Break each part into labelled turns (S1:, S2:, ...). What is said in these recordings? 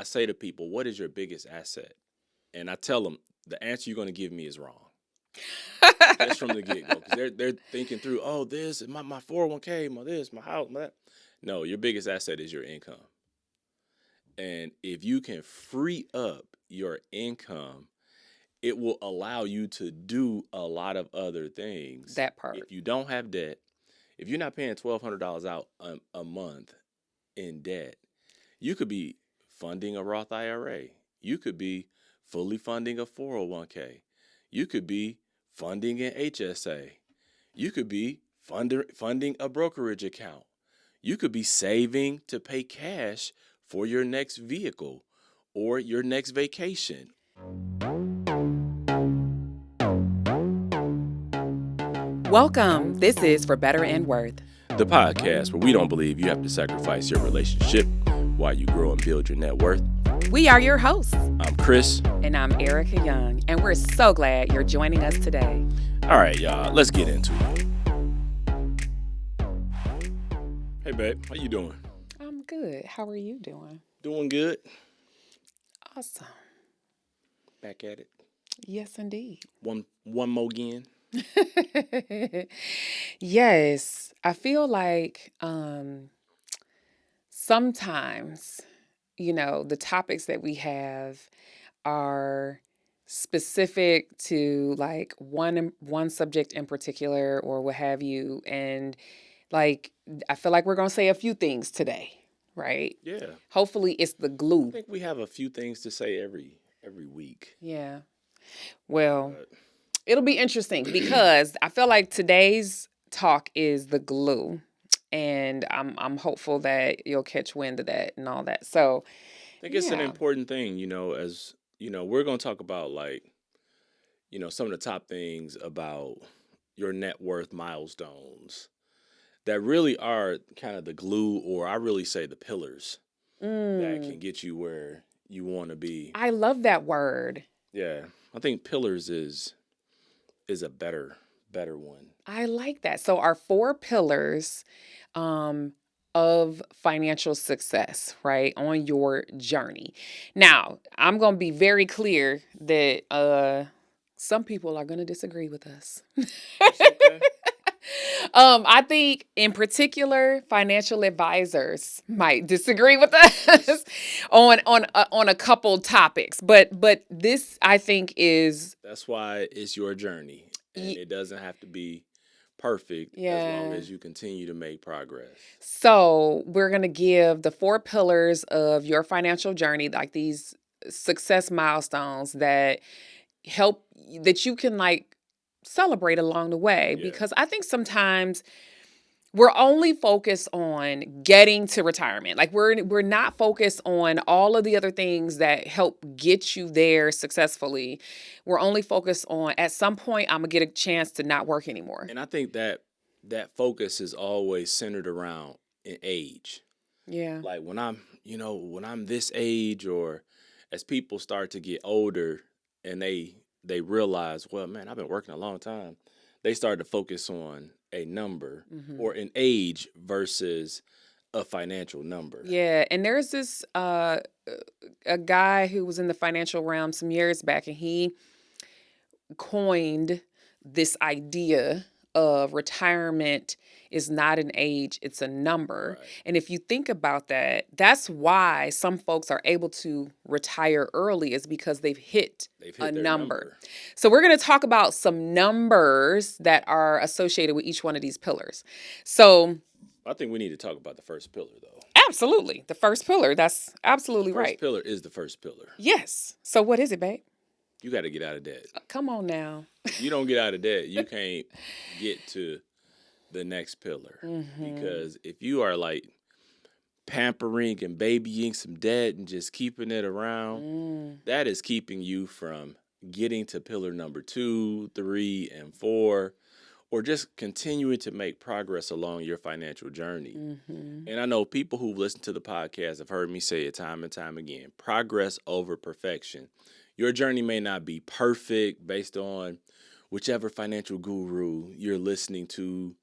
S1: I say to people, what is your biggest asset? And I tell them, the answer you're going to give me is wrong. Just from the get-go. Because they're thinking through, oh, this, my 401k, my this, my house, my that. No, your biggest asset is your income. And if you can free up your income, it will allow you to do a lot of other things.
S2: That part.
S1: If you don't have debt, if you're not paying $1,200 out a month in debt, you could be funding a Roth IRA. You could be fully funding a 401k. You could be funding an HSA. You could be funding a brokerage account. You could be saving to pay cash for your next vehicle or your next vacation.
S2: Welcome. This is For Better and Worth,
S1: The podcast where we don't believe you have to sacrifice your relationship while you grow and build your net worth.
S2: We are your hosts.
S1: I'm Chris.
S2: And I'm Ericka Young, and we're so glad you're joining us today.
S1: All right, y'all, let's get into it. Hey, babe, how you doing?
S2: I'm good. How are you doing?
S1: Doing good.
S2: Awesome.
S1: Back at it.
S2: Yes, indeed.
S1: One more again.
S2: Yes, I feel like sometimes, the topics that we have are specific to like one subject in particular or what have you. And like, I feel like we're going to say a few things today, right?
S1: Yeah.
S2: Hopefully it's the glue.
S1: I think we have a few things to say every week.
S2: Yeah. Well, it'll be interesting because I feel like today's talk is the glue. And I'm hopeful that you'll catch wind of that and all that. So
S1: I think it's an important thing, as we're going to talk about some of the top things about your net worth milestones that really are kind of the glue, or I really say the pillars that can get you where you want to be.
S2: I love that word.
S1: Yeah. I think pillars is a better one.
S2: I like that. So our 4 pillars of financial success, right, on your journey. Now, I'm going to be very clear that some people are going to disagree with us.
S1: That's okay.
S2: I think in particular, financial advisors might disagree with us on a couple topics, but this I think is
S1: that's why it's your journey, and it doesn't have to be perfect as long as you continue to make progress.
S2: So we're gonna give the 4 pillars of your financial journey, like these success milestones that help that you can like celebrate along the way, because I think sometimes we're only focused on getting to retirement. Like we're not focused on all of the other things that help get you there successfully. We're only focused on at some point I'm gonna get a chance to not work anymore.
S1: And I think that focus is always centered around an age.
S2: Yeah.
S1: Like when I'm this age, or as people start to get older and they realize, well, man, I've been working a long time. They start to focus on a number or an age versus a financial number.
S2: Yeah, and there's this a guy who was in the financial realm some years back, and he coined this idea of retirement is not an age, it's a number.
S1: Right.
S2: And if you think about that, that's why some folks are able to retire early, is because they've hit a number. So we're going to talk about some numbers that are associated with each one of these pillars. So
S1: I think we need to talk about the first pillar, though.
S2: Absolutely. The first pillar. That's absolutely right.
S1: First pillar is the first pillar.
S2: Yes. So what is it, babe?
S1: You got to get out of debt.
S2: Come on now.
S1: If you don't get out of debt, you can't get to the next pillar. Because if you are like pampering and babying some debt and just keeping it around, that is keeping you from getting to pillar number 2, 3, and 4, or just continuing to make progress along your financial journey. And I know people who've listened to the podcast have heard me say it time and time again: progress over perfection. Your journey may not be perfect based on whichever financial guru you're listening to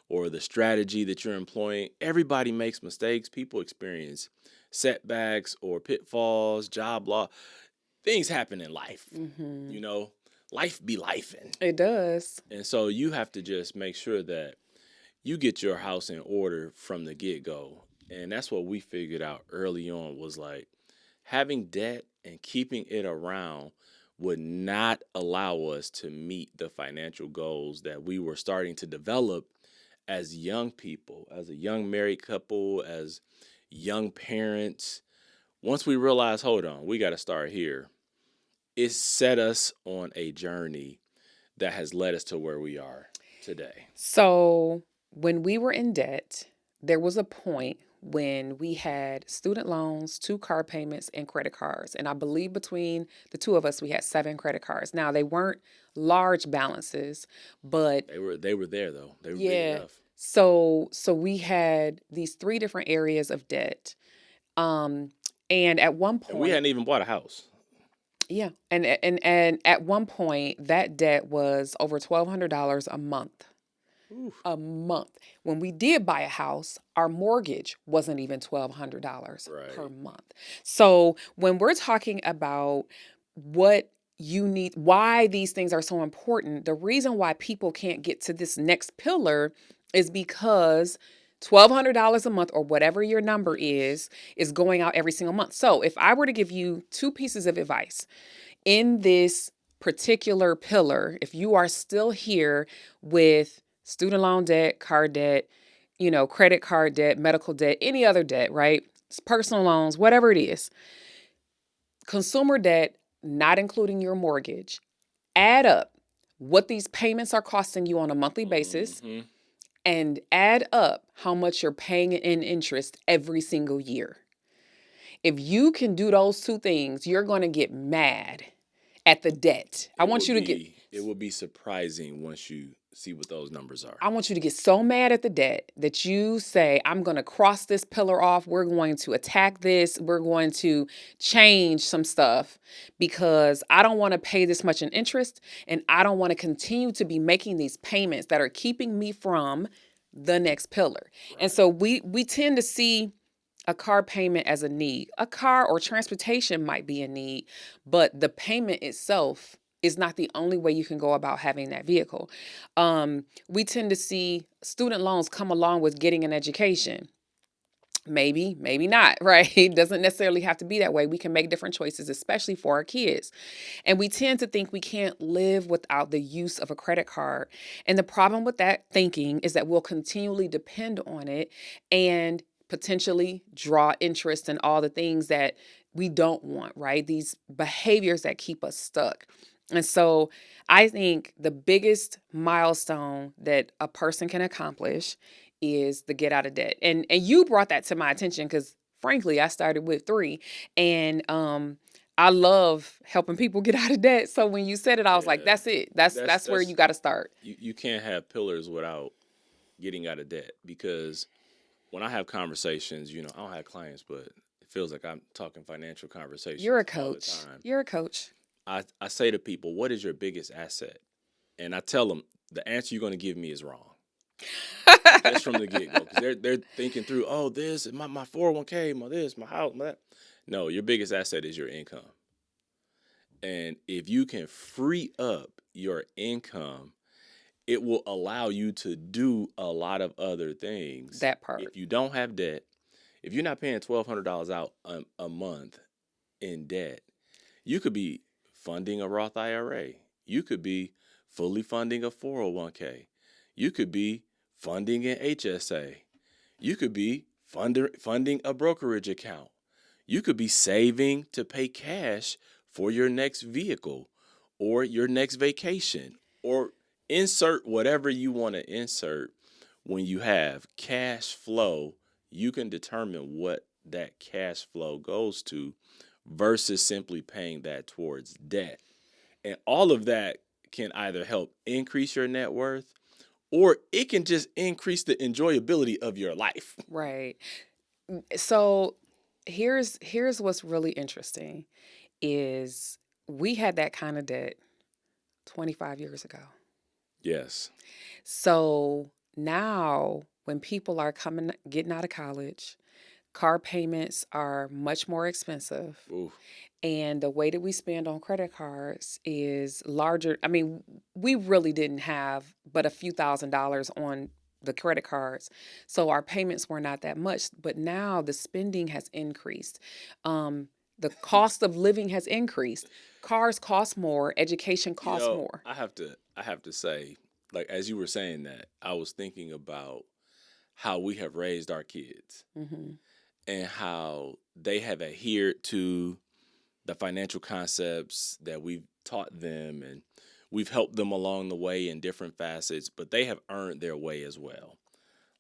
S1: or the strategy that you're employing. Everybody makes mistakes. People experience setbacks or pitfalls, job loss. Things happen in life.
S2: Mm-hmm.
S1: You know, life be lifing.
S2: It does.
S1: And so you have to just make sure that you get your house in order from the get-go. And that's what we figured out early on was like having debt and keeping it around would not allow us to meet the financial goals that we were starting to develop as young people, as a young married couple, as young parents. Once we realized, hold on, we got to start here, it set us on a journey that has led us to where we are today.
S2: So when we were in debt, there was a point when we had student loans, 2 car payments, and credit cards. And I believe between the two of us, we had 7 credit cards. Now they weren't large balances, but
S1: They were there though. They were big
S2: yeah.
S1: enough.
S2: So we had these 3 different areas of debt. Um, and at one
S1: And we
S2: point,
S1: hadn't even bought a house.
S2: yeah, and at one point that debt was over $1,200 a month.
S1: Oof.
S2: A month. When we did buy a house, our mortgage wasn't even $1,200 per
S1: Right.
S2: month. So when we're talking about what you need, why these things are so important, the reason why people can't get to this next pillar is because $1,200 a month or whatever your number is going out every single month. So if I were to give you 2 pieces of advice in this particular pillar, if you are still here with student loan debt, car debt, credit card debt, medical debt, any other debt, right? Personal loans, whatever it is, consumer debt, not including your mortgage, add up what these payments are costing you on a monthly basis
S1: Mm-hmm.
S2: and add up how much you're paying in interest every single year. If you can do those 2 things, you're going to get mad at the debt. I want you to get
S1: It will be surprising once you see what those numbers are.
S2: I want you to get so mad at the debt that you say, I'm going to cross this pillar off. We're going to attack this. We're going to change some stuff because I don't want to pay this much in interest. And I don't want to continue to be making these payments that are keeping me from the next pillar.
S1: Right.
S2: And so we tend to see a car payment as a need. A car or transportation might be a need, but the payment itself is not the only way you can go about having that vehicle. We tend to see student loans come along with getting an education. Maybe, maybe not, right? It doesn't necessarily have to be that way. We can make different choices, especially for our kids. And we tend to think we can't live without the use of a credit card. And the problem with that thinking is that we'll continually depend on it and potentially draw interest in all the things that we don't want, right? These behaviors that keep us stuck. And so I think the biggest milestone that a person can accomplish is the get out of debt. And you brought that to my attention because frankly, I started with 3 and I love helping people get out of debt. So when you said it, I was like,
S1: Yeah.
S2: that's it. That's where you got to start.
S1: You can't have pillars without getting out of debt because when I have conversations, I don't have clients, but it feels like I'm talking financial conversations
S2: You're a
S1: all the
S2: coach.
S1: time.
S2: You're a coach.
S1: I say to people, what is your biggest asset? And I tell them the answer you're going to give me is wrong. Just from the get go, because they're thinking through, oh, this my 401k, my this, my house, my that. No, your biggest asset is your income, and if you can free up your income, it will allow you to do a lot of other things.
S2: That part.
S1: If you don't have debt, if you're not paying $1,200 out a month in debt, you could be funding a Roth IRA. You could be fully funding a 401k. You could be funding an HSA. You could be funding a brokerage account. You could be saving to pay cash for your next vehicle or your next vacation or insert whatever you want to insert. When you have cash flow, you can determine what that cash flow goes to versus simply paying that towards debt. And all of that can either help increase your net worth or it can just increase the enjoyability of your life.
S2: Right. So here's what's really interesting is we had that kind of debt 25 years ago.
S1: Yes.
S2: So now when people are getting out of college, car payments are much more expensive.
S1: Ooh.
S2: And the way that we spend on credit cards is larger. I mean, we really didn't have but a few $1,000s on the credit cards. So our payments were not that much. But now the spending has increased. The cost of living has increased. Cars cost more, education costs more.
S1: I have to say, like as you were saying that, I was thinking about how we have raised our kids
S2: Mm-hmm.
S1: and how they have adhered to the financial concepts that we've taught them, and we've helped them along the way in different facets, but they have earned their way as well.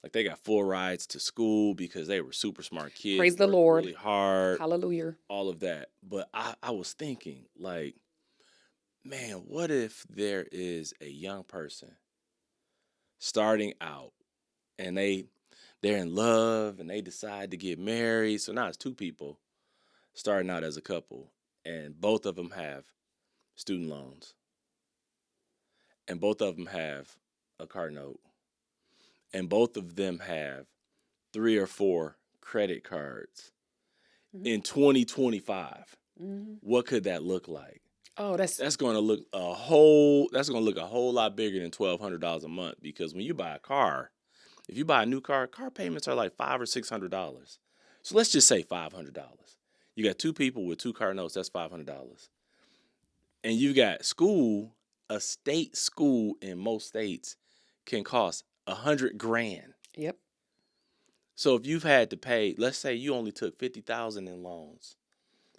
S1: Like they got full rides to school because they were super smart kids,
S2: Praise the
S1: worked
S2: Lord.
S1: really hard,
S2: Hallelujah.
S1: all of that. But I was thinking, like, man, what if there is a young person starting out and they're in love and they decide to get married. So now it's two people starting out as a couple, and both of them have student loans, and both of them have a car note, and both of them have 3 or 4 credit cards.
S2: Mm-hmm.
S1: In 2025,
S2: Mm-hmm.
S1: what could that look like?
S2: Oh,
S1: That's going to look a whole lot bigger than $1,200 a month, because when you buy a car, if you buy a new car payments are like $500 or $600. So let's just say $500. You got two people with 2 car notes, that's $500. And you got school, a state school in most states can cost $100,000.
S2: Yep.
S1: So if you've had to pay, let's say you only took $50,000 in loans,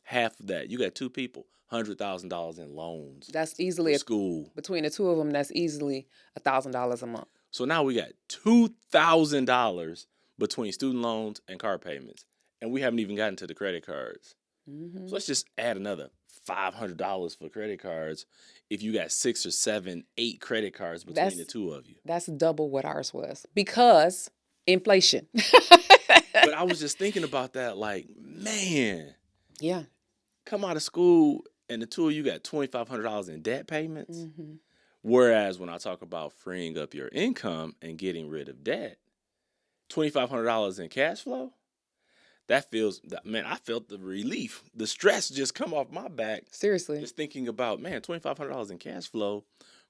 S1: half of that, you got two people, $100,000 in loans
S2: That's
S1: for
S2: easily
S1: school.
S2: between the two of them. That's easily $1,000 a month.
S1: So now we got $2,000 between student loans and car payments, and we haven't even gotten to the credit cards.
S2: Mm-hmm.
S1: So let's just add another $500 for credit cards if you got 6 or 7, 8 credit cards between the two of you.
S2: That's double what ours was because inflation.
S1: But I was just thinking about that, like, man,
S2: Yeah.
S1: come out of school and the two of you got $2,500 in debt payments.
S2: Mm-hmm.
S1: Whereas when I talk about freeing up your income and getting rid of debt, $2,500 in cash flow, man, I felt the relief. The stress just come off my back.
S2: Seriously.
S1: Just thinking about, man, $2,500 in cash flow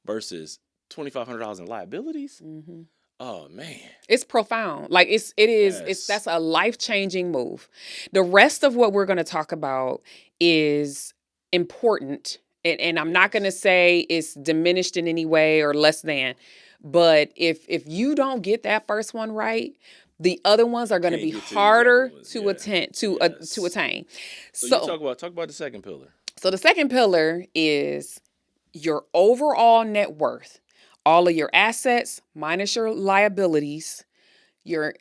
S1: versus $2,500 in liabilities.
S2: Mm-hmm.
S1: Oh, man.
S2: It's profound. Like that's a life-changing move. The rest of what we're going to talk about is important. And I'm not going to say it's diminished in any way or less than. But if you don't get that first one right, the other ones are going to be harder to attain.
S1: So you talk about the second pillar.
S2: So the second pillar is your overall net worth. All of your assets minus your liabilities, your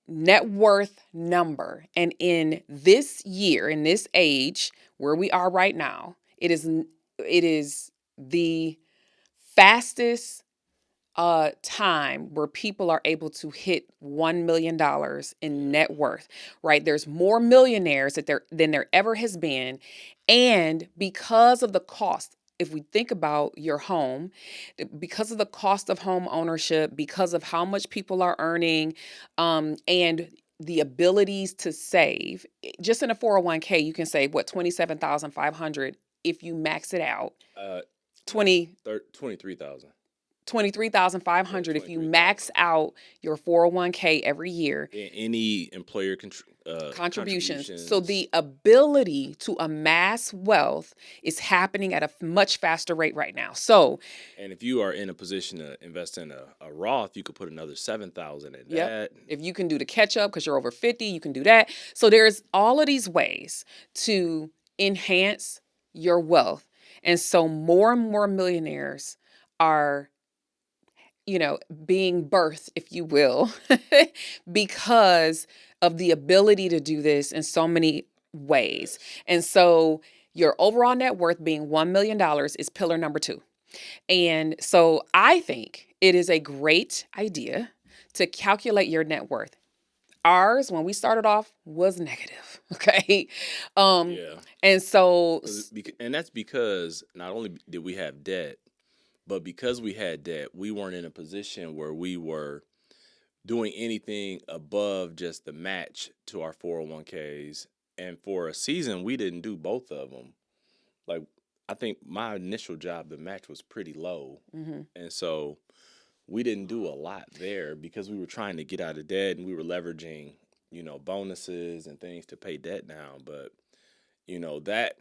S2: net worth number. And in this year, in this age where we are right now, it is the fastest time where people are able to hit $1 million in net worth, right? There's more millionaires than there ever has been. And because of the cost, if we think about your home, because of the cost of home ownership, because of how much people are earning, and the abilities to save, just in a 401k, you can save what, 27,500 if you max it out.
S1: 23,000.
S2: 23,500 if you max out your 401k every year.
S1: Any employer
S2: contributions. So the ability to amass wealth is happening at a much faster rate right now. So,
S1: and if you are in a position to invest in a Roth, you could put another 7,000 in that.
S2: If you can do the catch up because you're over 50, you can do that. So there's all of these ways to enhance your wealth. And so more and more millionaires are being birthed, if you will, because of the ability to do this in so many ways. And so your overall net worth being $1 million is pillar number 2. And so I think it is a great idea to calculate your net worth. Ours, when we started off, was negative. Okay. And so,
S1: and that's because not only did we have debt, but because we had debt, we weren't in a position where we were doing anything above just the match to our 401ks. And for a season, we didn't do both of them. Like, I think my initial job, the match was pretty low.
S2: Mm-hmm.
S1: And so we didn't do a lot there because we were trying to get out of debt and we were leveraging, bonuses and things to pay debt down. But, that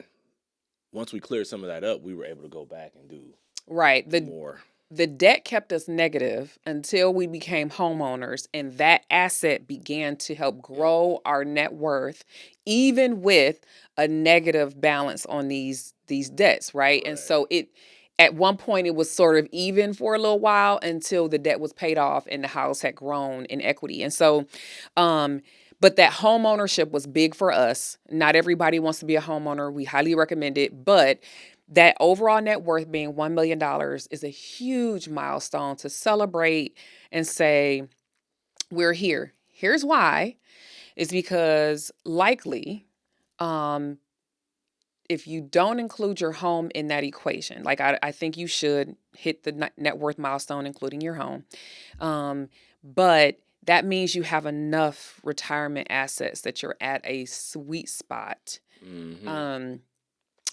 S1: once we cleared some of that up, we were able to go back and do
S2: Right.
S1: more.
S2: The debt kept us negative until we became homeowners, and that asset began to help grow our net worth, even with a negative balance on these debts, right? And so at one point it was sort of even for a little while until the debt was paid off and the house had grown in equity. And so but that home ownership was big for us. Not everybody wants to be a homeowner. We highly recommend it, but that overall net worth being $1 million is a huge milestone to celebrate and say, we're here. Here's why. Is because likely, if you don't include your home in that equation, like I think you should hit the net worth milestone, including your home. But that means you have enough retirement assets that you're at a sweet spot.
S1: Mm-hmm.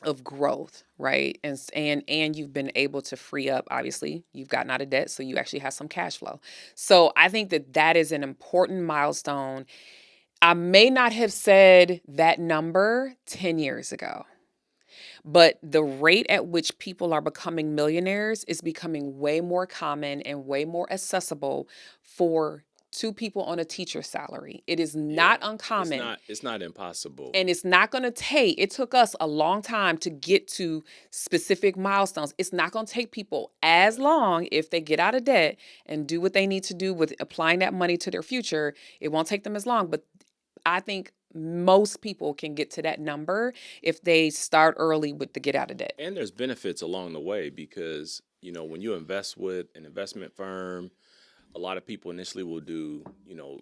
S2: Of growth, right? And you've been able to free up. Obviously, you've gotten out of debt, so you actually have some cash flow. So I think that is an important milestone. I may not have said that number 10 years ago, but the rate at which people are becoming millionaires is becoming way more common and way more accessible for two people on a teacher salary. It is not uncommon.
S1: It's not impossible.
S2: And it's not going to take, it took us a long time to get to specific milestones. It's not going to take people as long if they get out of debt and do what they need to do with applying that money to their future. It won't take them as long. But I think most people can get to that number if they start early with the get out of debt.
S1: And there's benefits along the way because, when you invest with an investment firm, a lot of people initially will do,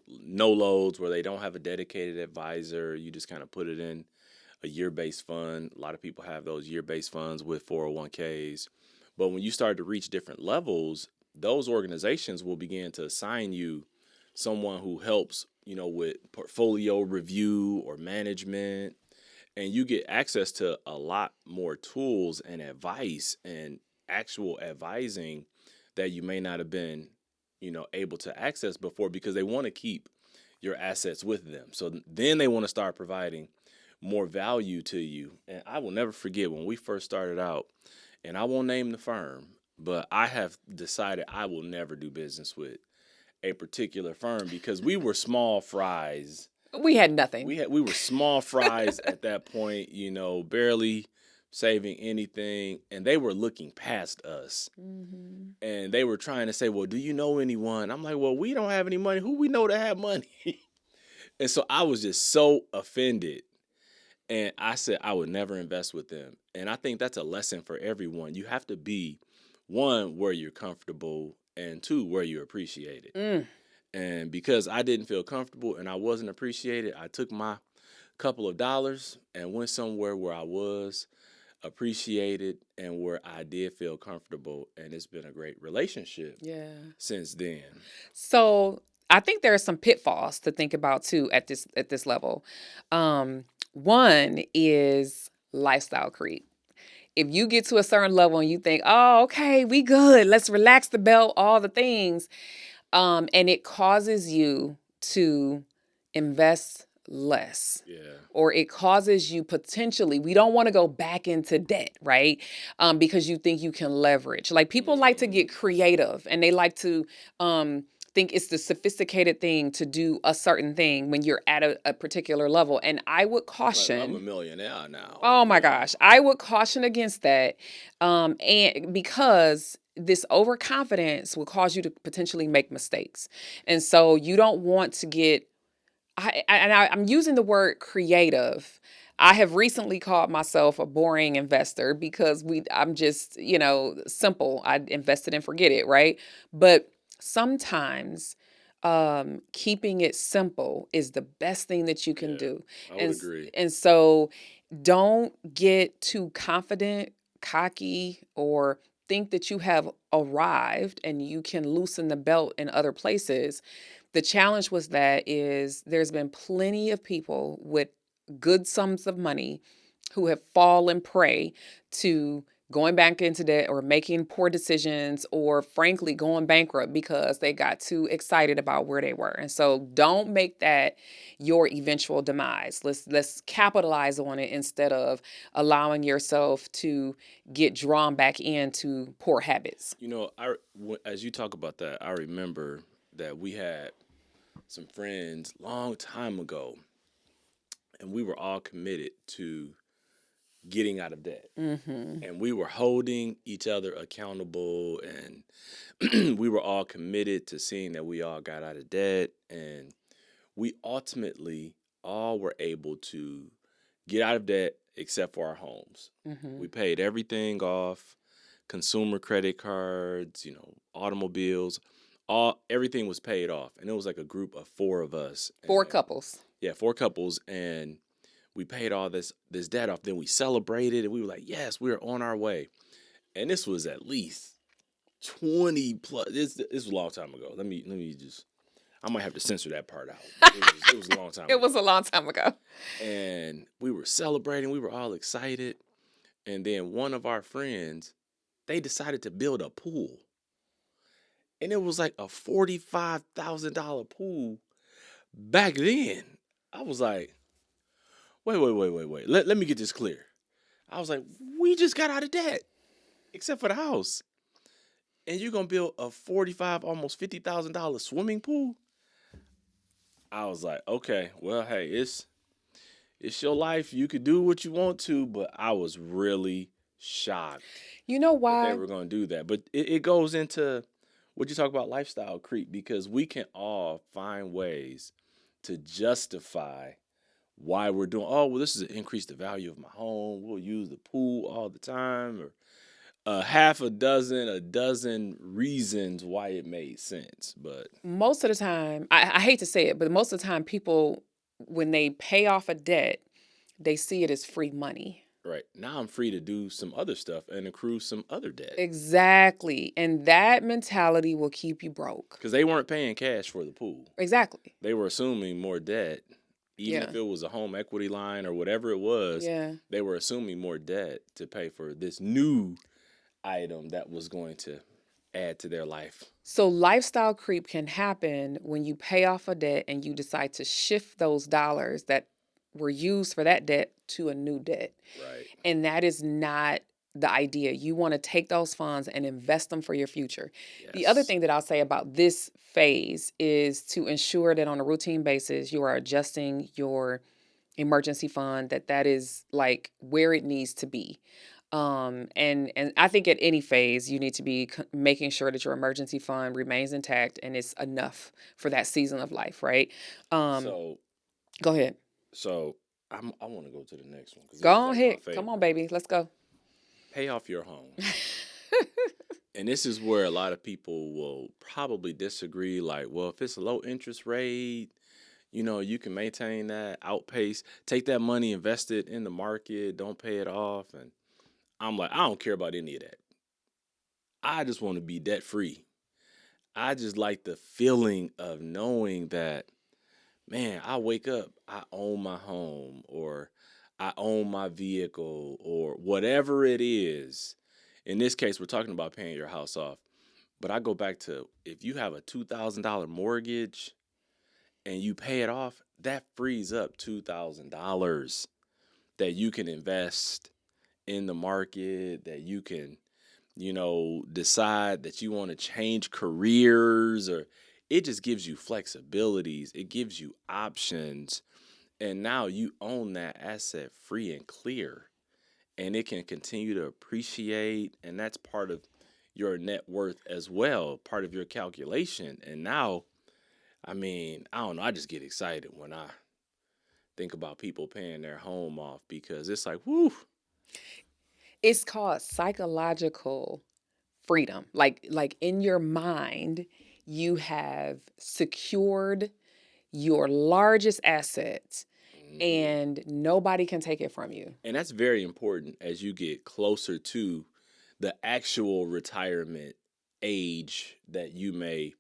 S1: no loads where they don't have a dedicated advisor. You just kind of put it in a year-based fund. A lot of people have those year-based funds with 401ks. But when you start to reach different levels, those organizations will begin to assign you someone who helps, with portfolio review or management. And you get access to a lot more tools and advice and actual advising that you may not have been able to access before because they want to keep your assets with them. So then they want to start providing more value to you. And I will never forget when we first started out, and I won't name the firm, but I have decided I will never do business with a particular firm because we were small fries.
S2: We had nothing.
S1: We were small fries at that point, barely saving anything, and they were looking past us.
S2: Mm-hmm.
S1: And they were trying to say, well, do you know anyone? I'm like, well, we don't have any money. Who we know to have money? And so I was just so offended. And I said I would never invest with them. And I think that's a lesson for everyone. You have to be, one, where you're comfortable, and two, where you're appreciated. And because I didn't feel comfortable and I wasn't appreciated, I took my couple of dollars and went somewhere where I was appreciated and where I did feel comfortable, and it's been a great relationship since then.
S2: So I think there are some pitfalls to think about too at this level. One is lifestyle creep. If you get to a certain level and you think, oh, okay, we good, let's relax the belt, all the things, and it causes you to invest less. Or it causes you potentially, we don't want to go back into debt, right? Because you think you can leverage. Like people like to get creative and they like to think it's the sophisticated thing to do a certain thing when you're at a particular level. And I would caution.
S1: I'm a millionaire now.
S2: Oh my gosh. I would caution against that. And because this overconfidence will cause you to potentially make mistakes. And so you don't want to get, I'm using the word creative. I have recently called myself a boring investor because I'm just, simple. I invested and forget it, right? But sometimes keeping it simple is the best thing that you can do.
S1: I would agree.
S2: And so don't get too confident, cocky, or think that you have arrived and you can loosen the belt in other places. The challenge was that is there's been plenty of people with good sums of money who have fallen prey to going back into debt or making poor decisions or frankly going bankrupt because they got too excited about where they were. And so don't make that your eventual demise. Let's capitalize on it instead of allowing yourself to get drawn back into poor habits.
S1: You know, as you talk about that, I remember that we had some friends long time ago, and we were all committed to getting out of debt.
S2: Mm-hmm.
S1: And we were holding each other accountable, and we were all committed to seeing that we all got out of debt. And we ultimately all were able to get out of debt except for our homes.
S2: Mm-hmm.
S1: We paid everything off, consumer credit cards, automobiles, everything was paid off. And it was like a group of four of us.
S2: Four
S1: And,
S2: couples.
S1: yeah, four couples. And we paid all this debt off. Then we celebrated and we were like, yes, we're on our way. And this was at least 20 plus. This was a long time ago. Let me just, I might have to censor that part out. It was a long time ago.
S2: It was a long time ago.
S1: And we were celebrating. We were all excited. And then one of our friends, they decided to build a pool. And it was like a $45,000 pool back then. I was like, wait. Let me get this clear. I was like, we just got out of debt, except for the house. And you're going to build a $45,000, almost $50,000 swimming pool? I was like, okay, well, hey, it's your life. You could do what you want to, but I was really shocked.
S2: You know why?
S1: That they were going to do that. But it goes into what you talk about lifestyle creep, because we can all find ways to justify why we're doing, oh, well, this is to increase the value of my home. We'll use the pool all the time, or a dozen reasons why it made sense. But
S2: most of the time, I hate to say it, but most of the time people, when they pay off a debt, they see it as free money.
S1: right now I'm free to do some other stuff and accrue some other debt.
S2: Exactly. And that mentality will keep you broke.
S1: Because they weren't paying cash for the pool.
S2: Exactly.
S1: They were assuming more debt. Even if it was a home equity line or whatever it was, they were assuming more debt to pay for this new item that was going to add to their life.
S2: So lifestyle creep can happen when you pay off a debt and you decide to shift those dollars that were used for that debt to a new debt.
S1: Right.
S2: And that is not the idea. You want to take those funds and invest them for your future. Yes. The other thing that I'll say about this phase is to ensure that on a routine basis, you are adjusting your emergency fund, that is like where it needs to be. And I think at any phase, you need to be making sure that your emergency fund remains intact and it's enough for that season of life, right? So go ahead.
S1: So I want to go to the next one.
S2: Go ahead. Come on, baby. Let's go.
S1: Pay off your home. And this is where a lot of people will probably disagree. Like, well, if it's a low interest rate, you can maintain that, outpace, take that money, invest it in the market, don't pay it off. And I'm like, I don't care about any of that. I just want to be debt free. I just like the feeling of knowing that, man, I wake up, I own my home, or I own my vehicle, or whatever it is. In this case, we're talking about paying your house off. But I go back to, if you have a $2,000 mortgage and you pay it off, that frees up $2,000 that you can invest in the market, that you can, decide that you want to change careers, or it just gives you flexibilities. It gives you options. And now you own that asset free and clear. And it can continue to appreciate. And that's part of your net worth as well, part of your calculation. And now, I don't know, I just get excited when I think about people paying their home off, because it's like, whoo.
S2: It's called psychological freedom. Like in your mind, you have secured your largest assets, and nobody can take it from you.
S1: And that's very important as you get closer to the actual retirement age that you may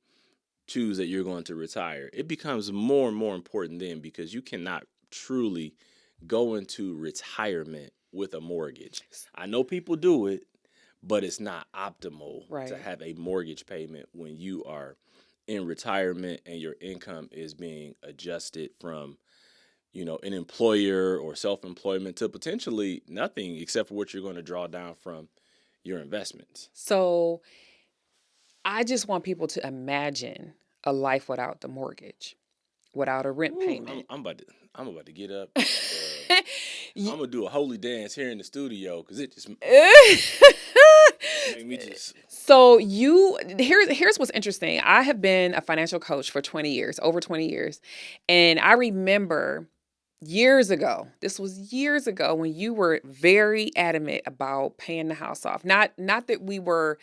S1: choose that you're going to retire, it becomes more and more important then, because you cannot truly go into retirement with a mortgage. I know people do it, but it's not optimal
S2: Right.
S1: to have a mortgage payment when you are in retirement and your income is being adjusted from, an employer or self-employment to potentially nothing except for what you're going to draw down from your investments.
S2: So I just want people to imagine a life without the mortgage, without a rent payment.
S1: I'm about to get up. And, I'm gonna do a holy dance here in the studio because it just made me just.
S2: So here's what's interesting. I have been a financial coach for 20 years, over 20 years, and I remember years ago, this was years ago, when you were very adamant about paying the house off. Not that we weren't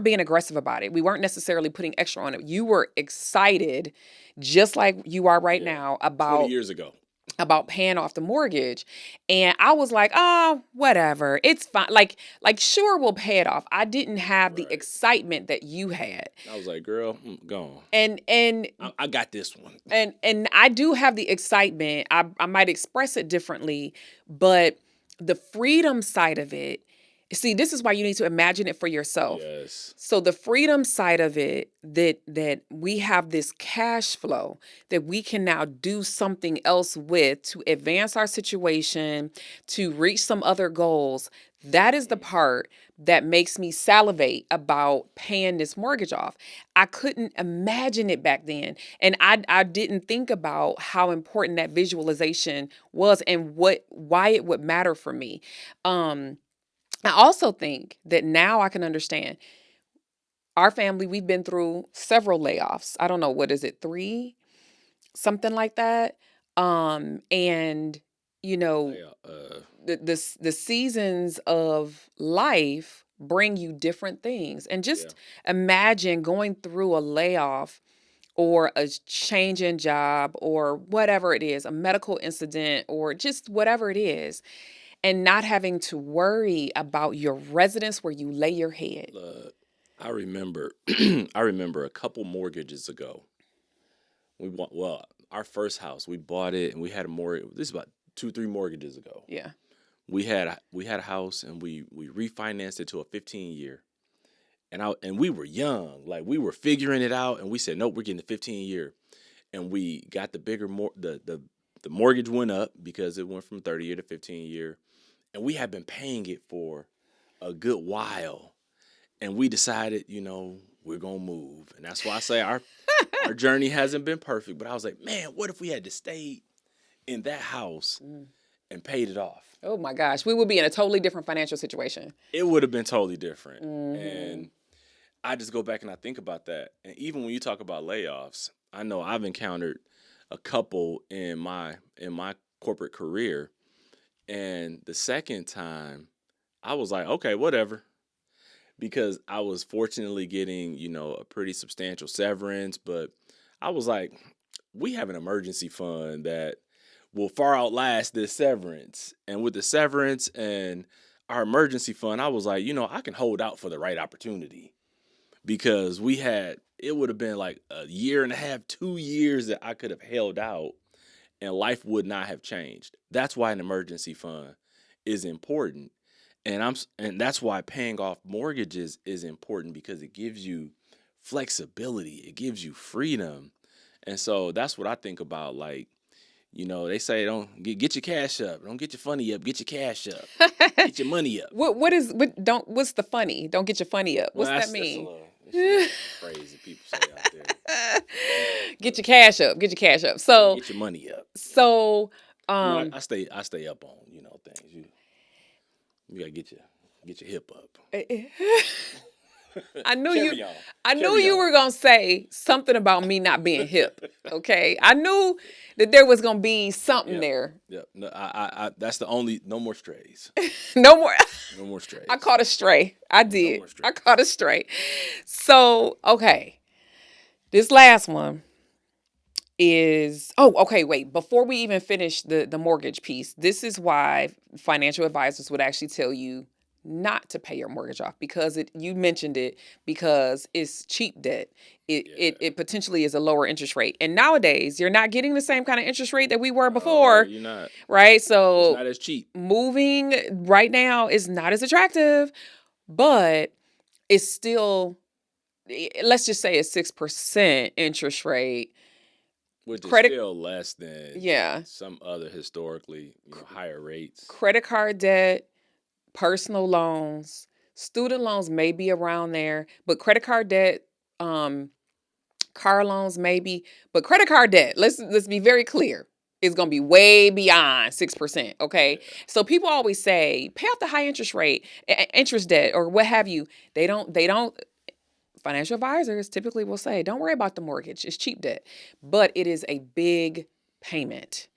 S2: being aggressive about it. We weren't necessarily putting extra on it. You were excited, just like you are right now,
S1: 20 years ago.
S2: about paying off the mortgage. And I was like, oh, whatever. It's fine. Like sure, we'll pay it off. I didn't have the excitement that you had.
S1: I was like, girl, go on.
S2: And
S1: I got this one.
S2: And I do have the excitement. I might express it differently, but the freedom side of it, see, this is why you need to imagine it for yourself.
S1: Yes.
S2: So the freedom side of it, that we have this cash flow that we can now do something else with to advance our situation, to reach some other goals. That is the part that makes me salivate about paying this mortgage off. I couldn't imagine it back then. And I didn't think about how important that visualization was and why it would matter for me. I also think that now I can understand our family. We've been through several layoffs. I don't know, what is it, 3, something like that. And the seasons of life bring you different things. And just imagine going through a layoff or a change in job or whatever it is, a medical incident or just whatever it is, and not having to worry about your residence where you lay your head.
S1: I remember a couple mortgages ago. Our first house, we bought it and we had a mortgage. This is about 2-3 mortgages ago.
S2: Yeah.
S1: We had a house and we refinanced it to a 15-year. And we were young, like we were figuring it out, and we said, nope, we're getting the 15-year. And we got the bigger the mortgage went up because it went from 30-year to 15-year. And we had been paying it for a good while. And we decided, we're going to move. And that's why I say our journey hasn't been perfect. But I was like, man, what if we had to stay in that house and paid it off?
S2: Oh, my gosh. We would be in a totally different financial situation.
S1: It would have been totally different.
S2: Mm-hmm.
S1: And I just go back and I think about that. And even when you talk about layoffs, I know I've encountered a couple in my corporate career. And the second time, I was like, okay, whatever. Because I was fortunately getting, a pretty substantial severance. But I was like, we have an emergency fund that will far outlast this severance. And with the severance and our emergency fund, I was like, I can hold out for the right opportunity. Because it would have been like a year and a half, 2 years that I could have held out and life would not have changed. That's why an emergency fund is important. And that's why paying off mortgages is important, because it gives you flexibility. It gives you freedom. And so that's what I think about. Like, they say don't get your cash up. Don't get your funny up. Get your cash up. Get your money up.
S2: What's the funny? Don't get your funny up. What's that mean?
S1: That's a phrase that people say out there.
S2: Get your cash up. Get your cash up. So
S1: get your money up.
S2: So
S1: I stay up on things. You gotta get your hip up.
S2: I knew you were gonna say something about me not being hip. Okay, I knew that there was gonna be something there.
S1: Yeah, no, I that's the only. No more strays.
S2: No more.
S1: No more strays.
S2: I caught a stray. I did. No, I caught a stray. So okay, this last one is wait, before we even finish the mortgage piece, this is why financial advisors would actually tell you not to pay your mortgage off because you mentioned it, because it's cheap debt. It potentially is a lower interest rate. And nowadays, you're not getting the same kind of interest rate that we were before.
S1: You're not.
S2: Right? So
S1: it's not as cheap.
S2: Moving right now is not as attractive, but it's still, let's just say, a 6% interest rate.
S1: Which is still less than some other historically higher rates.
S2: Credit card debt, personal loans, student loans may be around there, but credit card debt, car loans maybe, but credit card debt, let's be very clear, is going to be way beyond 6%. Okay. Yeah. So people always say, pay off the high interest rate, interest debt, or what have you. They don't, financial advisors typically will say, don't worry about the mortgage. It's cheap debt, but it is a big payment.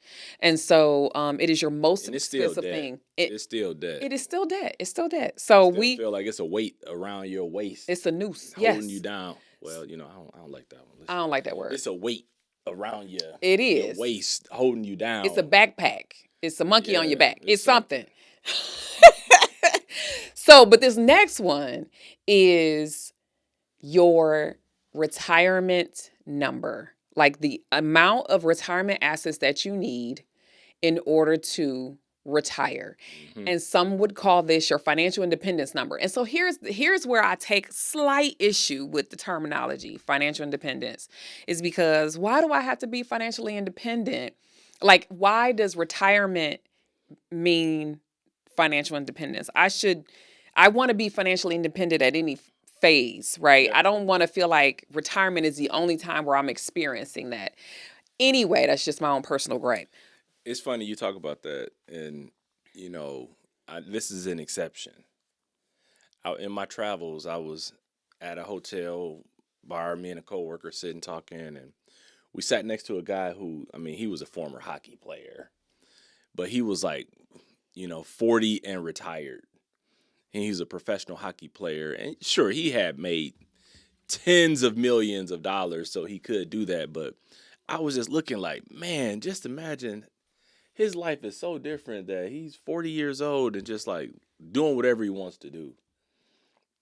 S2: And so it is your most expensive thing.
S1: It's still debt.
S2: It is still debt. It's still debt. So we
S1: feel like it's a weight around your waist.
S2: It's a noose.
S1: Holding you down. Well, I don't like that one.
S2: I don't like that word.
S1: It's a weight around your waist, holding you down.
S2: It's a backpack. It's a monkey on your back. It's something. So, but this next one is your retirement number, like the amount of retirement assets that you need in order to retire. Mm-hmm. And some would call this your financial independence number. And so here's where I take slight issue with the terminology financial independence, is because why do I have to be financially independent? Like, why does retirement mean financial independence? I want to be financially independent at any phase, right? Yeah. I don't want to feel like retirement is the only time where I'm experiencing that. Anyway, that's just my own personal gripe.
S1: It's funny you talk about that, and this is an exception. In my travels, I was at a hotel bar, me and a coworker sitting talking, and we sat next to a guy who, he was a former hockey player, but he was like, 40 and retired. And he's a professional hockey player, and sure, he had made tens of millions of dollars, so he could do that. But I was just looking like, man, just imagine his life is so different that he's 40 years old and just like doing whatever he wants to do.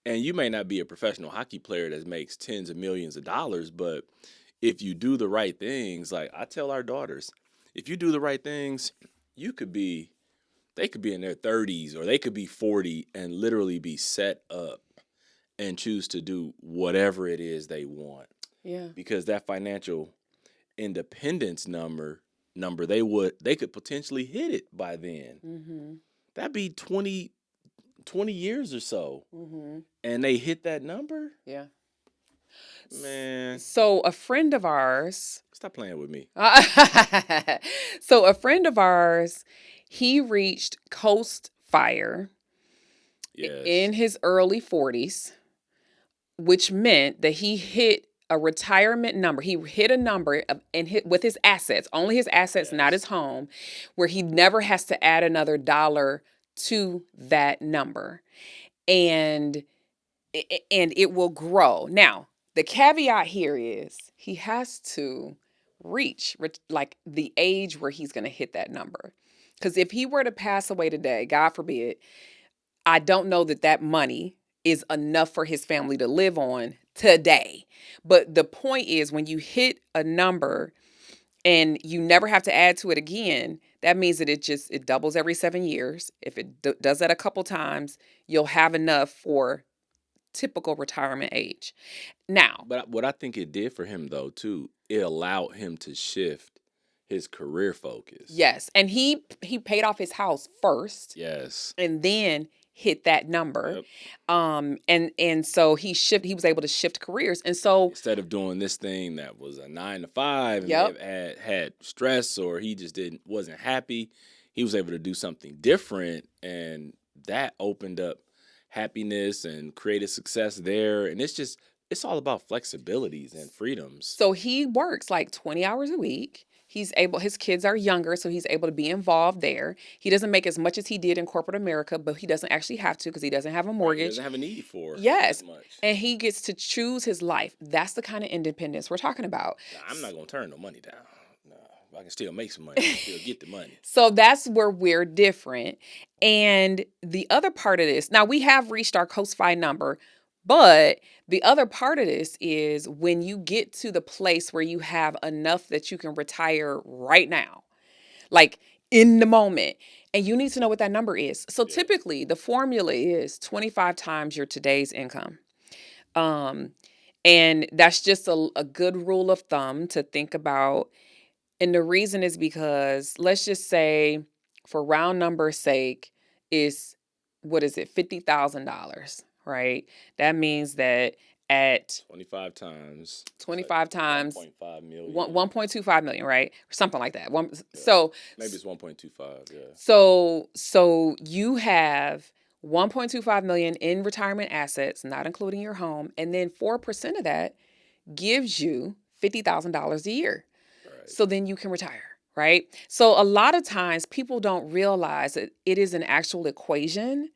S1: And you may not be a professional hockey player that makes tens of millions of dollars, but if you do the right things, like I tell our daughters, if you do the right things, they could be in their 30s or they could be 40 and literally be set up and choose to do whatever it is they want.
S2: Yeah.
S1: Because that financial independence number they could potentially hit it by then. Mm-hmm. That'd be 20 years or so. Mm-hmm. And they hit that number?
S2: Yeah.
S1: Man.
S2: So a friend of ours...
S1: Stop playing with me.
S2: So a friend of ours, he reached coast fire in his early 40s, which meant that he hit a retirement number. He hit a number with his assets, only his assets, not his home, where he never has to add another dollar to that number. And it will grow. Now, the caveat here is he has to reach like the age where he's going to hit that number. Because if he were to pass away today, God forbid, I don't know that money is enough for his family to live on today. But the point is, when you hit a number and you never have to add to it again, that means that it doubles every 7 years. If it does that a couple times, you'll have enough for typical retirement age. Now,
S1: but what I think it did for him though too, it allowed him to shift his career focus.
S2: Yes, and he paid off his house first.
S1: Yes,
S2: and then hit that number. Yep. And so he was able to shift careers. And so
S1: instead of doing this thing that was a 9 to 5 and
S2: yep.
S1: had stress, or he just wasn't happy, he was able to do something different, and that opened up happiness and created success there. And it's all about flexibilities and freedoms.
S2: So he works like 20 hours a week. His kids are younger, so he's able to be involved there. He doesn't make as much as he did in corporate America, but he doesn't actually have to because he doesn't have a mortgage. He
S1: doesn't have a need for
S2: as
S1: much.
S2: And he gets to choose his life. That's the kind of independence we're talking about.
S1: I'm not going to turn no money down. No. I can still make some money. I can still get the money.
S2: So that's where we're different. And the other part of this, now we have reached our coast-fi number, but the other part of this is when you get to the place where you have enough that you can retire right now, like in the moment, and you need to know what that number is. So typically the formula is 25 times your today's income. And that's just a good rule of thumb to think about. And the reason is because let's just say for round number's sake is, what is it, $50,000, right? That means that at
S1: 25 times.
S2: 25 times
S1: 1.5 million.
S2: 1.25 million, right? Or something like that.
S1: Yeah.
S2: So
S1: maybe it's 1.25, yeah.
S2: So you have 1.25 million in retirement assets, not including your home, and then 4% of that gives you $50,000 a year.
S1: Right.
S2: So then you can retire, right? So a lot of times people don't realize that it is an actual equation,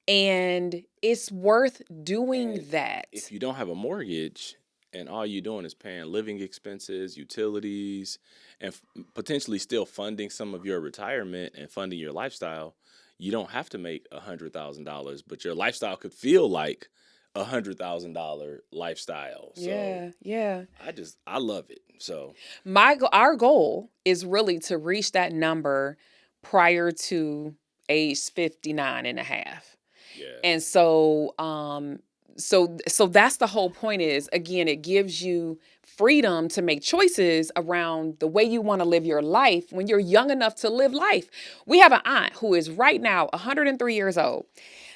S2: and it's worth doing that.
S1: If you don't have a mortgage and all you're doing is paying living expenses, utilities, and potentially still funding some of your retirement and funding your lifestyle, you don't have to make $100,000, but your lifestyle could feel like $100,000 lifestyle. So
S2: Yeah.
S1: I love it. So
S2: Our goal is really to reach that number prior to age 59 and a half.
S1: yeah.
S2: And so so that's the whole point is, again, it gives you freedom to make choices around the way you want to live your life when you're young enough to live life. We have an aunt who is right now 103 years old.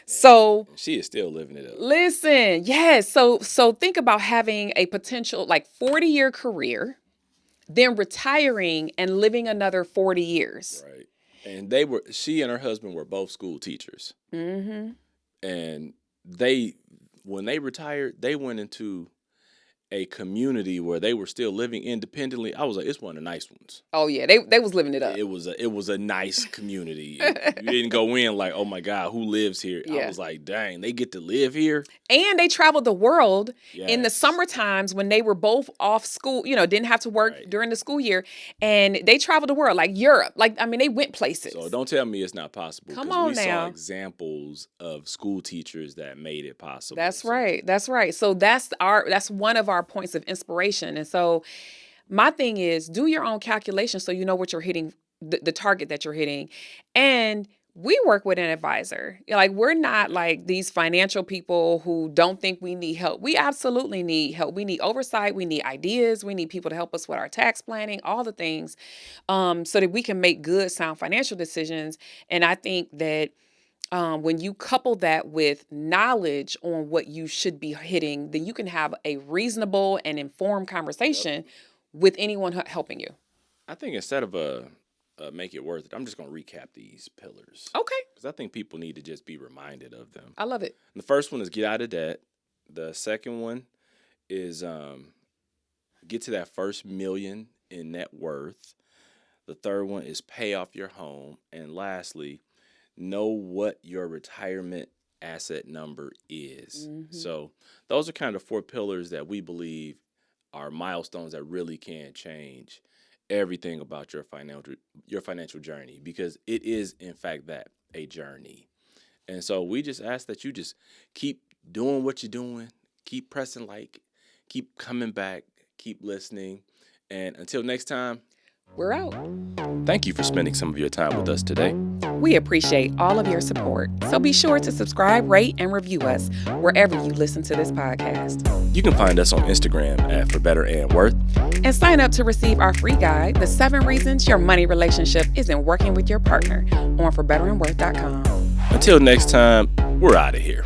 S2: So
S1: she is still living it up.
S2: Listen, yes. So think about having a potential like 40-year career, then retiring and living another 40 years.
S1: Right. And she and her husband were both school teachers.
S2: Mm-hmm.
S1: And when they retired, they went into a community where they were still living independently. I was like, it's one of the nice ones.
S2: Oh yeah, they was living it up.
S1: It was a nice community. You didn't go in like, oh my God, who lives here?
S2: Yeah.
S1: I was like, dang, they get to live here.
S2: And they traveled the world in the
S1: Yes.
S2: summer times when they were both off school, didn't have to work
S1: Right.
S2: during the school year. And they traveled the world, like Europe. They went places.
S1: So don't tell me it's not possible.
S2: Come
S1: 'cause
S2: on
S1: we
S2: now.
S1: saw examples of school teachers that made it possible.
S2: That's
S1: So,
S2: right. That's right. So that's one of our points of inspiration. And so my thing is, do your own calculation so you know what you're hitting, the target that you're hitting. And we work with an advisor. We're not like these financial people who don't think we need help. We absolutely need help. We need oversight. We need ideas. We need people to help us with our tax planning, all the things, so that we can make good, sound financial decisions. And I think that when you couple that with knowledge on what you should be hitting, then you can have a reasonable and informed conversation with anyone helping you.
S1: I think instead of make it worth it, I'm just going to recap these pillars.
S2: Okay.
S1: Because I think people need to just be reminded of them.
S2: I love it.
S1: And the first one is get out of debt. The second one is get to that first million in net worth. The third one is pay off your home. And lastly, know what your retirement asset number is.
S2: Mm-hmm.
S1: So those are kind of 4 pillars that we believe are milestones that really can change everything about your financial journey, because it is in fact that, a journey. And so we just ask that you just keep doing what you're doing, keep pressing keep coming back, keep listening, and until next time,
S2: we're out.
S1: Thank you for spending some of your time with us today.
S2: We appreciate all of your support. So be sure to subscribe, rate, and review us wherever you listen to this podcast.
S1: You can find us on Instagram at For Better and Worth.
S2: And sign up to receive our free guide, The 7 Reasons Your Money Relationship Isn't Working with Your Partner, on ForBetterAndWorth.com.
S1: Until next time, we're out of here.